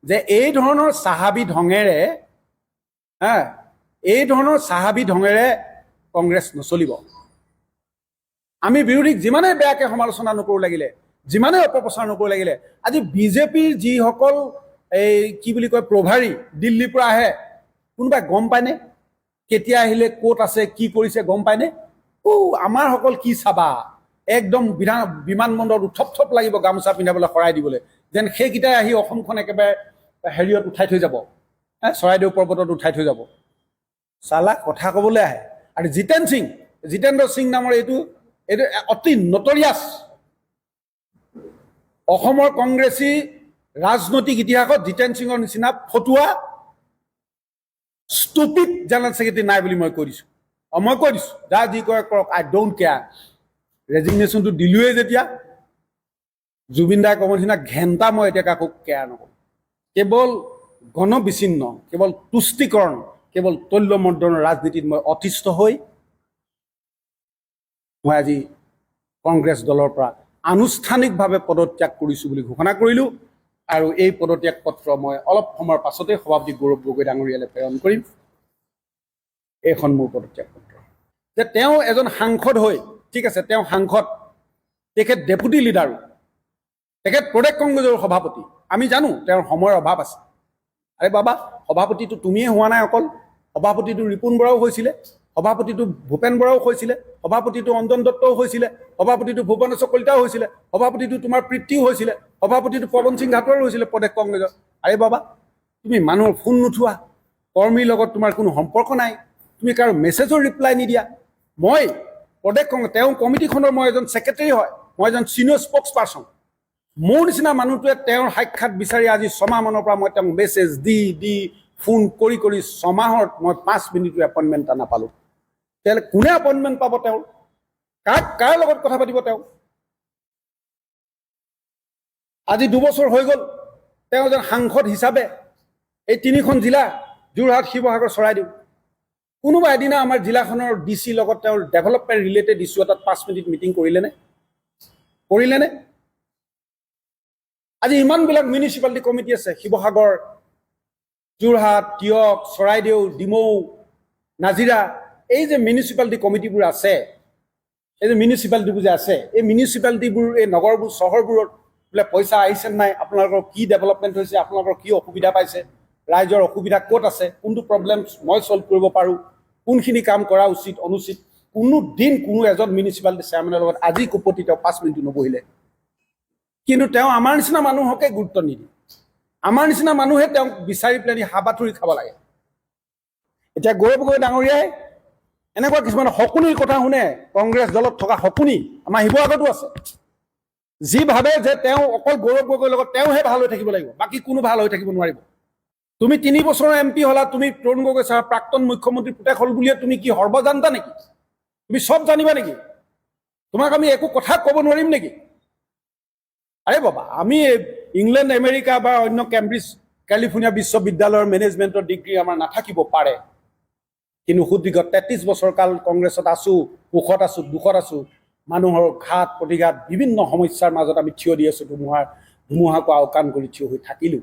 যে এই ধৰণৰ চাহাবী ঢঙেৰে কংগ্ৰেছ নচলিব। আমি বিৰোধীক যিমানে বেয়াকৈ সমালোচনা নকৰোঁ লাগিলে, যিমানে অপপ্ৰচাৰ নকৰোঁ লাগিলে, আজি বিজেপিৰ যিসকল এই কি বুলি কয় প্ৰভাৰী দিল্লীৰ পৰা আহে, কোনোবাই গম পায়নে কেতিয়া আহিলে, ক'ত আছে, কি কৰিছে গম পায়নে? আমাৰ সকল কি চাবা, একদম বিমানবন্দৰত উথপ লাগিব গামোচা পিন্ধাবলৈ, শৰাই দিবলৈ, যেন সেইকেইটাই আহি অসমখন একেবাৰে হেৰিয়ত উঠাই থৈ যাব, চৰাইদেউ পৰ্বতত উঠাই থৈ যাব। চালা কথা ক'বলৈ আহে। আৰু জিতেন্দ্ৰ সিং নামৰ এইটো অতি নটৰিয়াছ অসমৰ কংগ্ৰেছী ৰাজনৈতিক ইতিহাসত জিতেন্দ্ৰ সিঙৰ নিচিনা ফটুৱা ষ্টুপিড জেনেৰেল ছেক্ৰেটাৰী নাই বুলি মই কৈ দিছোঁ। যা যি কৰে কৰক, আই ডোণ্ট কেয়াৰ। ৰেজিগনেশ্যনটো দিলোৱেই যেতিয়া, জুবিন দাই ক'ব নিচিনা ঘেণ্টা মই এতিয়া কাকো কেয়াৰ নকৰোঁ। কেৱল গণবিচ্ছিন্ন, কেৱল তুষ্টিকৰণ, কেৱল তৈল্যমৰ্দনৰ ৰাজনীতিত মই অতিষ্ঠ হৈ মই আজি কংগ্ৰেছ দলৰ পৰা আনুষ্ঠানিকভাৱে পদত্যাগ কৰিছোঁ বুলি ঘোষণা কৰিলোঁ। আৰু এই পদত্যাগ পত্ৰ মই অলপ সময়ৰ পাছতে সভাপতি গৌৰৱ গগৈ ডাঙৰীয়ালৈ প্ৰেৰণ কৰিম। এইখন মোৰ পদত্যাগ পত্ৰ। যে তেওঁ এজন সাংসদ হৈ, ঠিক আছে, তেওঁ সাংসদ, তেখেত ডেপুটি লিডাৰো, তেখেত প্ৰদেশ কংগ্ৰেছৰ সভাপতি। আমি জানো তেওঁৰ সময়ৰ অভাৱ আছে। আৰে বাবা, সভাপতিটো তুমিয়ে হোৱা নাই অকল, সভাপতিটো ৰিপুণ বৰাও হৈছিলে, সভাপতিটো ভূপেন বৰাও হৈছিলে, সভাপতিটো অঞ্জন দত্তও হৈছিলে, সভাপতিটো ভুৱনেশ্বৰ কলিতাও হৈছিলে, সভাপতিটো তোমাৰ প্ৰীতিও হৈছিলে, সভাপতিটো পৱন সিং ঘাটৰো হৈছিলে প্ৰদেশ কংগ্ৰেছৰ। আৰে বাবা, তুমি মানুহৰ ফোন নুঠোৱা, কৰ্মীৰ লগত তোমাৰ কোনো সম্পৰ্ক নাই, তুমি কাৰো মেছেজৰ ৰিপ্লাই নিদিয়া। মই প্ৰদেশ কংগ্ৰেছ, তেওঁ কমিটিখনৰ মই এজন ছেক্ৰেটাৰী হয়, মই এজন ছিনিয়ৰ স্প'ক্স পাৰ্চন। মোৰ নিচিনা মানুহটোৱে তেওঁৰ সাক্ষাৎ বিচাৰি আজি 6 মাহমানৰ পৰা মই তেওঁক মেছেজ দি ফোন কৰি 6 মাহত মই 5 মিনিটো এপইণ্টমেণ্ট এটা নাপালোঁ। তেতিয়াহ'লে কোনে এপইণ্টমেণ্ট পাব? তেওঁ কাৰ লগত কথা পাতিব? তেওঁ আজি 2 বছৰ হৈ গ'ল তেওঁ এজন সাংসদ হিচাপে এই 3খন জিলা, যোৰহাট, শিৱসাগৰ, চৰাইদেউ, কোনোবা এদিনা আমাৰ জিলাখনৰ DC লগত তেওঁৰ ডেভেলপমেণ্ট ৰিলেটেড ইছ্যু এটাত 5 মিনিট মিটিং কৰিলেনে? আজি ইমানবিলাক মিউনিচিপালিটি কমিটি আছে, শিৱসাগৰ, যোৰহাট, তিয়ক, চৰাইদেউ, ডিমৌ, নাজিৰা, এই যে মিউনিচিপালিটি কমিটিবোৰ আছে, এই মিউনিচিপালিটিবোৰ, এই নগৰবোৰ, চহৰবোৰত বোলে পইচা আহিছে নাই, আপোনালোকৰ কি ডেভেলপমেণ্ট হৈছে, আপোনালোকৰ কি অসুবিধা পাইছে, ৰাইজৰ অসুবিধা ক'ত আছে, কোনটো প্ৰব্লেম মই ছল্ভ কৰিব পাৰোঁ, কোনখিনি কাম কৰা উচিত অনুচিত, কোনো দিন কোনো এজন মিউনিচিপালিটি চেয়াৰমেনৰ লগত আজি কুপতি তেওঁ 5 মিনিটো নবহিলে। কিন্তু তেওঁ আমাৰ নিচিনা মানুহকে গুৰুত্ব নিদিয়ে। আমাৰ নিচিনা মানুহে তেওঁক বিচাৰি পেলাই হাবাথুৰি খাব লাগে। এতিয়া গৌৰৱ গগৈ ডাঙৰীয়াই এনেকুৱা কিছুমান শকুনিৰ কথা শুনে, কংগ্ৰেছ দলত থকা শকুনি আমাৰ শিৱসাগৰতো আছে, যি ভাবে যে তেওঁ অকল গৌৰৱ গগৈৰ লগত তেওঁহে ভাল হৈ থাকিব লাগিব, বাকী কোনো ভাল হৈ থাকিব নোৱাৰিব। তুমি 3 বছৰৰ MP হ'লা, তুমি তৰুণ গগৈ ছাৰ প্ৰাক্তন মুখ্যমন্ত্ৰী পুতেক হ'ল বুলিয়ে তুমি কি সৰ্বজান্তা নেকি? তুমি চব জানিবা নেকি? তোমাক আমি একো কথা ক'ব নোৱাৰিম নেকি? আৰে বাবা, আমি ইংলেণ্ড, আমেৰিকা বা অন্য কেম্ব্ৰিজ, কেলিফৰ্ণিয়া বিশ্ববিদ্যালয়ৰ মেনেজমেণ্টৰ ডিগ্ৰী আমাৰ নাথাকিব পাৰে, কিন্তু সুদীৰ্ঘ 33 বছৰ কাল কংগ্ৰেছত আছোঁ, সুখত আছোঁ, দুখত আছোঁ, মানুহৰ ঘাত প্ৰতিঘাত বিভিন্ন সমস্যাৰ মাজত আমি থিয় দি আছোঁ, ধুমুহাকো আওকাণ কৰি থিয় হৈ থাকিলোঁ।